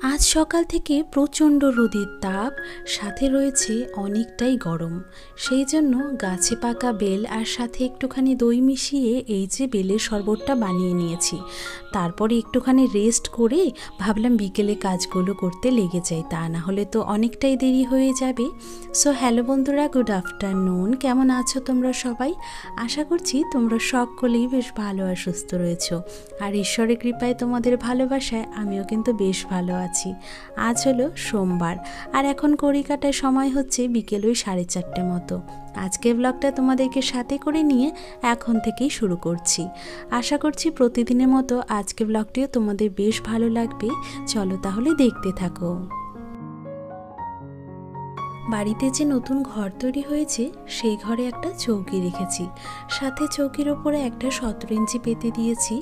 আজ সকাল থেকে প্রচণ্ড রোদের তাপ, সাথে রয়েছে অনেকটাই গরম। সেই জন্য গাছে পাকা বেল আর সাথে একটুখানি দই মিশিয়ে এই যে বেলের শরবতটা বানিয়ে নিয়েছি। তারপরে একটুখানি রেস্ট করে ভাবলাম বিকেলে কাজগুলো করতে লেগে যাই, তা না হলে তো অনেকটাই দেরি হয়ে যাবে। সো হ্যালো বন্ধুরা, গুড আফটারনুন। কেমন আছো তোমরা সবাই? আশা করছি তোমরা সকলেই বেশ ভালো আর সুস্থ রয়েছো, আর ঈশ্বরের কৃপায় তোমাদের ভালোবাসায় আমিও কিন্তু বেশ ভালো আছি। আজ হলো সোমবার, আর এখন ঘড়ি কাটার সময় হচ্ছে বিকেল ওই 4:30 মতো। আজকে ব্লগটা তোমাদেরকে সাথে করে নিয়ে এখন থেকেই শুরু করছি। আশা করছি প্রতিদিনের মতো আজকে ব্লগটিও তোমাদের বেশ ভালো লাগবে। চলো তাহলে দেখতে থাকো। বাড়িতে যে নতুন ঘর তৈরি হয়েছে সেই ঘরে একটা চৌকি রেখেছি, সাথে চৌকির ওপরে একটা 17 ইঞ্চি পেতে দিয়েছি,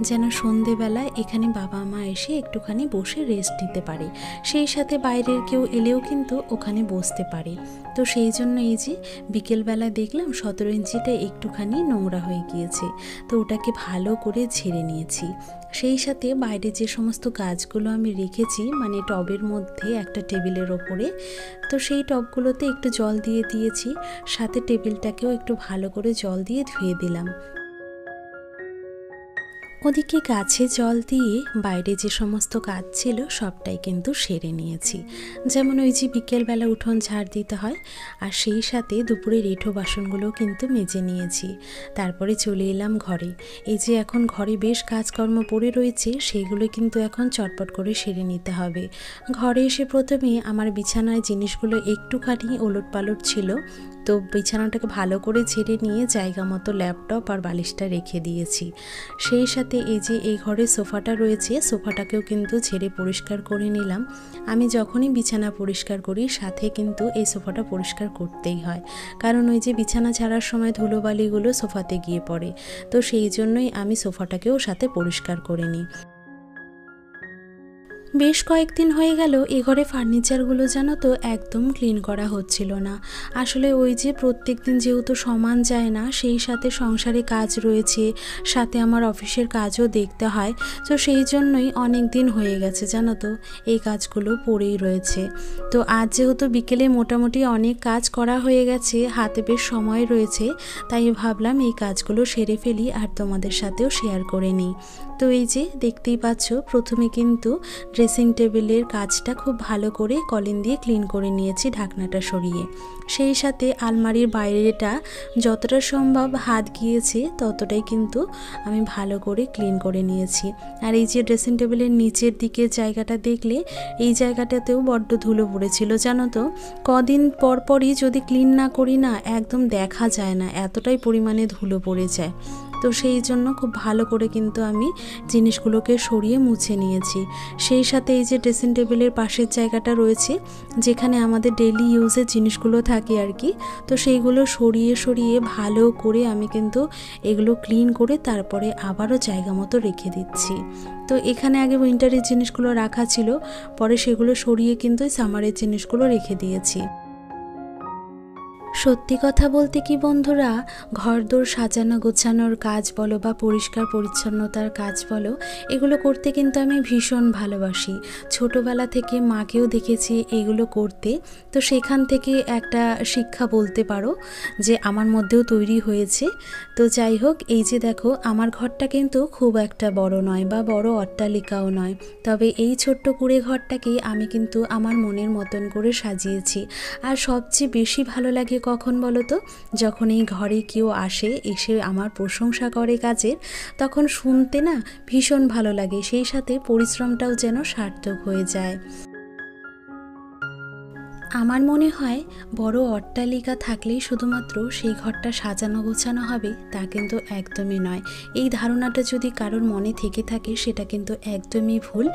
যেন সন্ধেবেলায় এখানে বাবা মা এসে একটুখানি বসে রেস্ট নিতে পারে, সেই সাথে বাইরের কেউ এলেও কিন্তু ওখানে বসতে পারে। তো সেই জন্য এই যে বিকেলবেলা দেখলাম 17 ইঞ্চিটা একটুখানি নোংরা হয়ে গিয়েছে, তো ওটাকে ভালো করে ঝেড়ে নিয়েছি। সেই সাথে বাইরে যে সমস্ত গাছগুলো আমি রেখেছি, মানে টবের মধ্যে একটা টেবিলের ওপরে, তো সেই টবগুলোতে একটু জল দিয়ে দিয়েছি, সাথে টেবিলটাকেও একটু ভালো করে জল দিয়ে ধুয়ে দিলাম। ওদিকে গাছে জল দিয়ে বাইরে যে সমস্ত কাজ ছিল সবটাই কিন্তু সেরে নিয়েছি। যেমন ওই যে বিকেলবেলা উঠোন ঝাড় দিতে হয়, আর সেই সাথে দুপুরের এঁঠো বাসনগুলোও কিন্তু মেজে নিয়েছি। তারপরে চলে এলাম ঘরে। এই যে এখন ঘরে বেশ কাজকর্ম পড়ে রয়েছে, সেগুলো কিন্তু এখন চটপট করে সেরে নিতে হবে। ঘরে এসে প্রথমে আমার বিছানায় জিনিসগুলো একটুখানি ওলটপালট ছিল, তো বিছানাটাকে ভালো করে ঝেড়ে নিয়ে জায়গা মতো ল্যাপটপ আর বালিশটা রেখে দিয়েছি। সেই সাথে এই যে এই ঘরে সোফাটা রয়েছে, সোফাটাকেও কিন্তু ঝেড়ে পরিষ্কার করে নিলাম। আমি যখনই বিছানা পরিষ্কার করি সাথে কিন্তু এই সোফাটা পরিষ্কার করতেই হয়, কারণ ওই যে বিছানা ছাড়ার সময় ধুলোবালিগুলো সোফাতে গিয়ে পড়ে, তো সেই জন্যই আমি সোফাটাকেও সাথে পরিষ্কার করে নিই। বেশ কয়েকদিন হয়ে গেল এ ঘরে ফার্নিচারগুলো জানো তো একদম ক্লিন করা হচ্ছিল না। আসলে ওই যে প্রত্যেক দিন যেহেতু সমান যায় না, সেই সাথে সংসারে কাজ রয়েছে, সাথে আমার অফিসের কাজও দেখতে হয়, তো সেই জন্যই অনেক দিন হয়ে গেছে জানো তো এই কাজগুলো পড়েই রয়েছে। তো আজ যেহেতু বিকেলে মোটামুটি অনেক কাজ করা হয়ে গেছে, হাতে বেশ সময় রয়েছে, তাই ভাবলাম এই কাজগুলো সেরে ফেলি আর তোমাদের সাথেও শেয়ার করে নিই। তো এই যে দেখতেই পাচ্ছ, প্রথমে কিন্তু ড্রেসিং টেবিলের কাজটা খুব ভালো করে কলিন দিয়ে ক্লিন করে নিয়েছি, ঢাকনাটা সরিয়ে। সেই সাথে আলমারির বাইরেটা যতটা সম্ভব হাত গিয়েছে ততটাই কিন্তু আমি ভালো করে ক্লিন করে নিয়েছি। আর এই যে ড্রেসিং টেবিলের নিচের দিকে জায়গাটা দেখলে, এই জায়গাটাতেও বড্ড ধুলো পড়েছিল জানো তো। কদিন পর পরই যদি ক্লিন না করি না, একদম দেখা যায় না, এতটাই পরিমাণে ধুলো পড়ে যায়। তো সেই জন্য খুব ভালো করে কিন্তু আমি জিনিসগুলোকে সরিয়ে মুছে নিয়েছি। সেই সাথে এই যে ড্রেসিং টেবিলের পাশের জায়গাটা রয়েছে, যেখানে আমাদের ডেইলি ইউজের জিনিসগুলো থাকে আর কি, তো সেইগুলো সরিয়ে সরিয়ে ভালো করে আমি কিন্তু এগুলো ক্লিন করে তারপরে আবারও জায়গা মতো রেখে দিচ্ছি। তো এখানে আগে উইন্টারের জিনিসগুলো রাখা ছিল, পরে সেগুলো সরিয়ে কিন্তু সামারের জিনিসগুলো রেখে দিয়েছি। সত্যি কথা বলতে কি বন্ধুরা, ঘরদোর সাজানো গোছানোর কাজ বলো বা পরিষ্কার পরিচ্ছন্নতার কাজ বলো, এগুলো করতে কিন্তু আমি ভীষণ ভালোবাসি। ছোটোবেলা থেকে মাকেও দেখেছি এগুলো করতে, তো সেখান থেকে একটা শিক্ষা বলতে পারো যে আমার মধ্যেও তৈরি হয়েছে। তো যাই হোক, এই যে দেখো আমার ঘরটা কিন্তু খুব একটা বড় নয় বা বড় অট্টালিকাও নয়, তবে এই ছোট্ট কুঁড়ে ঘরটাকেই আমি কিন্তু আমার মনের মতন করে সাজিয়েছি। আর সবচেয়ে বেশি ভালো লাগে কখন বলো তো, যখন এই ঘরে কেউ আসে, এসে আমার প্রশংসা করে কাজের, তখন শুনতে না ভীষণ ভালো লাগে, সেই সাথে পরিশ্রমটাও যেন সার্থক হয়ে যায়। আমার মনে হয় বড় অট্টালিকা থাকলেই শুধুমাত্র সেই ঘরটা সাজানো গোছানো হবে তা কিন্তু একদমই নয়। এই ধারণাটা যদি কারোর মনে থেকে থাকে সেটা কিন্তু একদমই ভুল।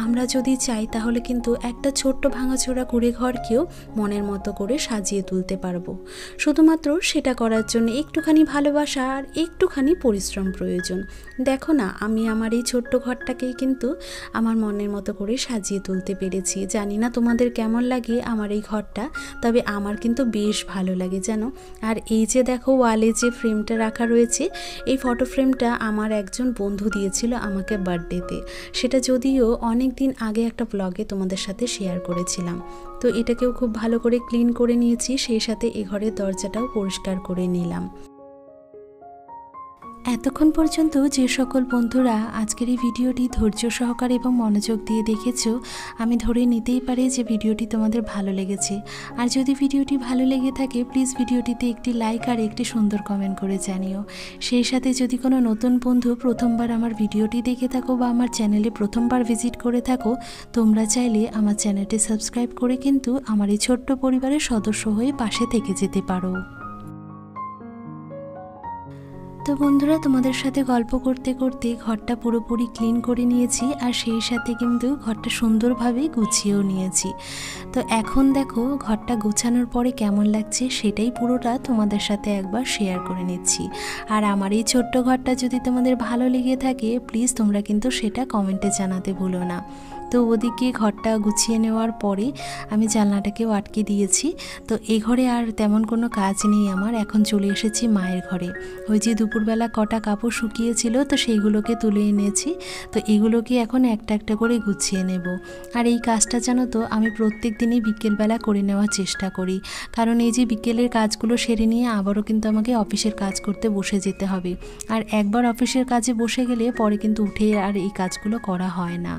আমরা যদি চাই তাহলে কিন্তু একটা ছোট্ট ভাঙাচোরা কুঁড়ে ঘরকেও মনের মতো করে সাজিয়ে তুলতে পারবো। শুধুমাত্র সেটা করার জন্য একটুখানি ভালোবাসা আর একটুখানি পরিশ্রম প্রয়োজন। দেখো না, আমি আমার এই ছোট্ট ঘরটাকেই কিন্তু আমার মনের মতো করে সাজিয়ে তুলতে পেরেছি। জানি না তোমাদের কেমন লাগে আমার এই ঘরটা, তবে আমার কিন্তু বেশ ভালো লাগে জানো। আর এই যে দেখো ওয়ালে যে ফ্রেমটা রাখা রয়েছে, এই ফটো ফ্রেমটা আমার একজন বন্ধু দিয়েছিল আমাকে বার্থডেতে। সেটা যদিও অনেক দিন আগে একটা ব্লগে তোমাদের সাথে শেয়ার করেছিলাম। তো এটাকেও খুব ভালো করে ক্লিন করে নিয়েছি, সেই সাথে এই ঘরের দরজাটাও পরিষ্কার করে নিলাম। এতক্ষণ পর্যন্ত যে সকল বন্ধুরা আজকের এই ভিডিওটি ধৈর্য সহকারে এবং মনোযোগ দিয়ে দেখেছো, আমি ধরে নিতেই পারি যে ভিডিওটি তোমাদের ভালো লেগেছে। আর যদি ভিডিওটি ভালো লেগে থাকে প্লিজ ভিডিওটিতে একটি লাইক আর একটি সুন্দর কমেন্ট করে জানিও। সেই সাথে যদি কোনো নতুন বন্ধু প্রথমবার আমার ভিডিওটি দেখে থাকো বা আমার চ্যানেলে প্রথমবার ভিজিট করে থাকো, তোমরা চাইলে আমার চ্যানেলটি সাবস্ক্রাইব করে কিন্তু আমার এই ছোট্ট পরিবারের সদস্য হয়ে পাশে থেকে যেতে পারো। তো বন্ধুরা, তোমাদের সাথে গল্প করতে করতে ঘরটা পুরোপুরি ক্লিন করে নিয়েছি, আর সেই সাথে কিন্তু ঘরটা সুন্দরভাবে গুছিয়েও নিয়েছি। তো এখন দেখো ঘরটা গোছানোর পরে কেমন লাগছে সেটাই পুরোটা তোমাদের সাথে একবার শেয়ার করে নিচ্ছি। আর আমার এই ছোট্ট ঘরটা যদি তোমাদের ভালো লেগে থাকে প্লিজ তোমরা কিন্তু সেটা কমেন্টে জানাতে ভুলো না। তো ওদিকে ঘরটা গুছিয়ে নেওয়ার পরে আমি জানলাটাকেও আটকে দিয়েছি। তো এই ঘরে আর তেমন কোনো কাজ নেই আমার, এখন চলে এসেছি মায়ের ঘরে। ওই যে দুপুরবেলা কটা কাপড় শুকিয়েছিল তো সেইগুলোকে তুলে এনেছি, তো এগুলোকে এখন একটা একটা করে গুছিয়ে নেব। আর এই কাজটা জানো তো আমি প্রত্যেক দিনই বিকেলবেলা করে নেওয়ার চেষ্টা করি, কারণ এই যে বিকেলের কাজগুলো সেরে নিয়ে আবারও কিন্তু আমাকে অফিসের কাজ করতে বসে যেতে হবে। আর একবার অফিসের কাজে বসে গেলে পরে কিন্তু উঠে আর এই কাজগুলো করা হয় না,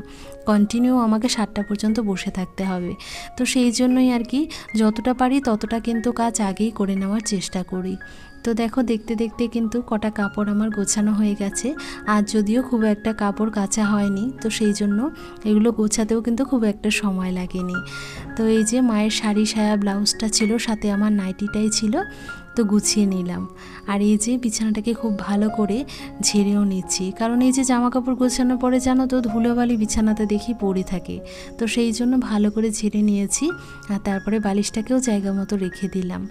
কন্টিনিউ আমাকে 7টা পর্যন্ত বসে থাকতে হবে। তো সেই জন্যই আর কি যতটা পারি ততটা কিন্তু কাজ আগেই করে নেওয়ার চেষ্টা করি। তো দেখো দেখতে দেখতে কিন্তু কটা কাপড় আমার গোছানো হয়ে গেছে। আর যদিও খুব একটা কাপড় কাচা হয়নি, তো সেই জন্য এগুলো গোছাতেও কিন্তু খুব একটা সময় লাগেনি। তো এই যে মায়ের শাড়ি সায়া ব্লাউজটা ছিল, সাথে আমার নাইটিটাই ছিল, তো গুছিয়ে নিলাম। আর এই যে বিছানাটাকে খুব ভালো করে ঝেড়েও নিচ্ছি, কারণ এই যে জামা কাপড় গোছানোর পরে জানো তো ধুলোবালি বিছানাতে দেখি পড়ে থাকে, তো সেই জন্য ভালো করে ঝেড়ে নিয়েছি। আর তারপরে বালিশটাকেও জায়গা মতো রেখে দিলাম।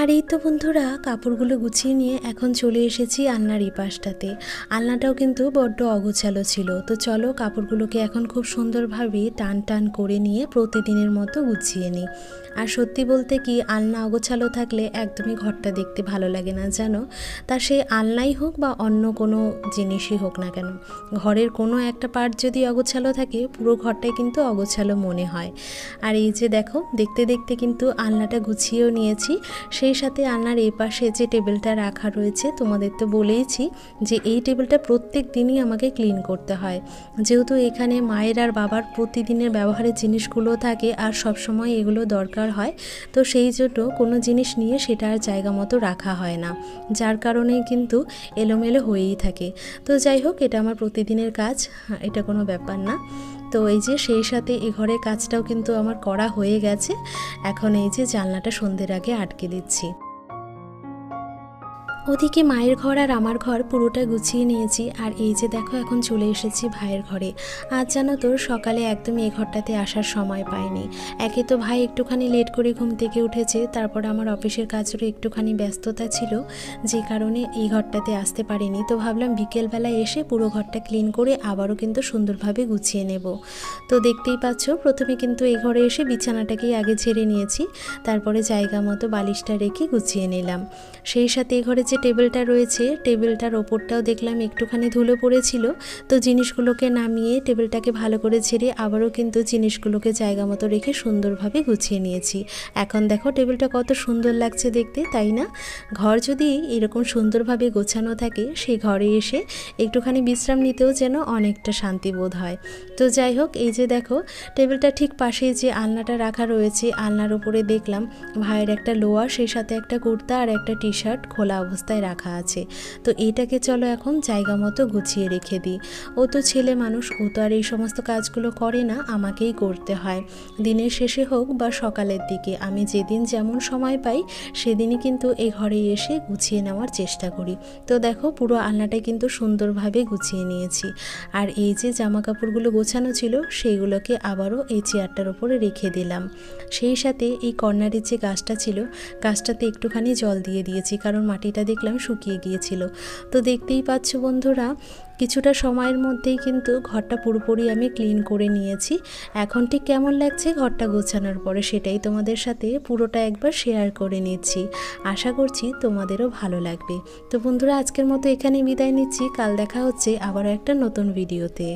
আর এই তো বন্ধুরা কাপড়গুলো গুছিয়ে নিয়ে এখন চলে এসেছি আলনার এই পাশটাতে। আলনাটাও কিন্তু বড্ড অগোছালো ছিল, তো চলো কাপড়গুলোকে এখন খুব সুন্দরভাবে টান টান করে নিয়ে প্রতিদিনের মতো গুছিয়ে নিই। আর সত্যি বলতে কি আলনা অগোছালো থাকলে একদমই ঘরটা দেখতে ভালো লাগে না জানো। তা সে আলনাই হোক বা অন্য কোনো জিনিসই হোক না কেন, ঘরের কোনো একটা পার্ট যদি অগোছালো থাকে পুরো ঘরটাই কিন্তু অগোছালো মনে হয়। আর এই যে দেখো দেখতে দেখতে কিন্তু আলনাটা গুছিয়েও নিয়েছি। সেই সাথে আলনার এই পাশে যে টেবিলটা রাখা রয়েছে, তোমাদের তো বলেইছি যে এই টেবিলটা প্রত্যেক দিনই আমাকে ক্লিন করতে হয়, যেহেতু এখানে মায়ের আর বাবার প্রতিদিনের ব্যবহারের জিনিসগুলো থাকে আর সবসময় এগুলো দরকার হয়। তো সেই জন্য কোনো জিনিস নিয়ে সেটা আর জায়গা মতো রাখা হয় না, যার কারণেই কিন্তু এলোমেলো হয়েই থাকে। তো যাই হোক, এটা আমার প্রতিদিনের কাজ, এটা কোনো ব্যাপার না। তো এই যে সেই সাথে এই ঘরের কাজটাও কিন্তু আমার করা হয়ে গেছে। এখন এই যে জানলাটা সন্ধ্যের আগে আটকে দিচ্ছি। ওদিকে মায়ের ঘর আর আমার ঘর পুরোটা গুছিয়ে নিয়েছি। আর এই যে দেখো এখন চলে এসেছি ভাইয়ের ঘরে। আজ জানো তো সকালে একদম এই ঘরটাতে আসার সময় পাইনি। একে তো ভাই একটুখানি লেট করে ঘুম থেকে উঠেছে, তারপর আমার অফিসের কাজেরও একটুখানি ব্যস্ততা ছিল, যে কারণে এই ঘরটাতে আসতে পারিনি। তো ভাবলাম বিকেলবেলা এসে পুরো ঘরটা ক্লিন করে আবারও কিন্তু সুন্দরভাবে গুছিয়ে নেব। তো দেখতেই পাচ্ছ প্রথমে কিন্তু এই ঘরে এসে বিছানাটাকেই আগে ঝেড়ে নিয়েছি, তারপরে জায়গা মতো বালিশটা রেখে গুছিয়ে নিলাম। সেই সাথে এই ঘরে যে টেবিলটা রয়েছে, টেবিলটার ওপরটাও দেখলাম একটুখানি ধুলো পড়েছিল, তো জিনিসগুলোকে নামিয়ে টেবিলটাকে ভালো করে ঝেড়ে আবারও কিন্তু জিনিসগুলোকে জায়গা মতো রেখে সুন্দরভাবে গুছিয়ে নিয়েছি। এখন দেখো টেবিলটা কত সুন্দর লাগছে দেখতে, তাই না? ঘর যদি এরকম সুন্দরভাবে গোছানো থাকে, সেই ঘরে এসে একটুখানি বিশ্রাম নিতেও যেন অনেকটা শান্তি বোধ হয়। তো যাই হোক, এই যে দেখো টেবিলটা ঠিক পাশে যে আলনাটা রাখা রয়েছে, আলনার উপরে দেখলাম ভাইয়ের একটা লোয়ার, সেই সাথে একটা কুর্তা আর একটা টি শার্ট খোলা অবস্থায় রাখা আছে। তো এটাকে চলো এখন জায়গা মতো গুছিয়ে রেখে দিই। ও তো ছেলে মানুষ, ও তো আর এই সমস্ত কাজগুলো করে না, আমাকেই করতে হয়। দিনের শেষে হোক বা সকালের দিকে, আমি যেদিন যেমন সময় পাই সেদিনই কিন্তু এই ঘরে এসে গুছিয়ে নেওয়ার চেষ্টা করি। তো দেখো পুরো আলনাটাই কিন্তু সুন্দরভাবে গুছিয়ে নিয়েছি। আর এই যে জামা কাপড়গুলো গোছানো ছিল সেইগুলোকে আবারও এই চেয়ারটার উপরে রেখে দিলাম। সেই সাথে এই কর্নারের যে গাছটা ছিল, গাছটাতে একটুখানি জল দিয়ে দিয়েছি, কারণ মাটিটা দেখলাম শুকিয়ে গিয়েছিল। তো দেখতেই পাচ্ছ বন্ধুরা, কিছুটা সময়ের মধ্যেই কিন্তু ঘরটা পুরোপুরি আমি ক্লিন করে নিয়েছি। এখন ঠিক কেমন লাগছে ঘরটা গোছানোর পরে সেটাই তোমাদের সাথে পুরোটা একবার শেয়ার করে নিচ্ছি। আশা করছি তোমাদেরও ভালো লাগবে। তো বন্ধুরা, আজকের মতো এখানেই বিদায় নিচ্ছি। কাল দেখা হচ্ছে আবারও একটা নতুন ভিডিওতে।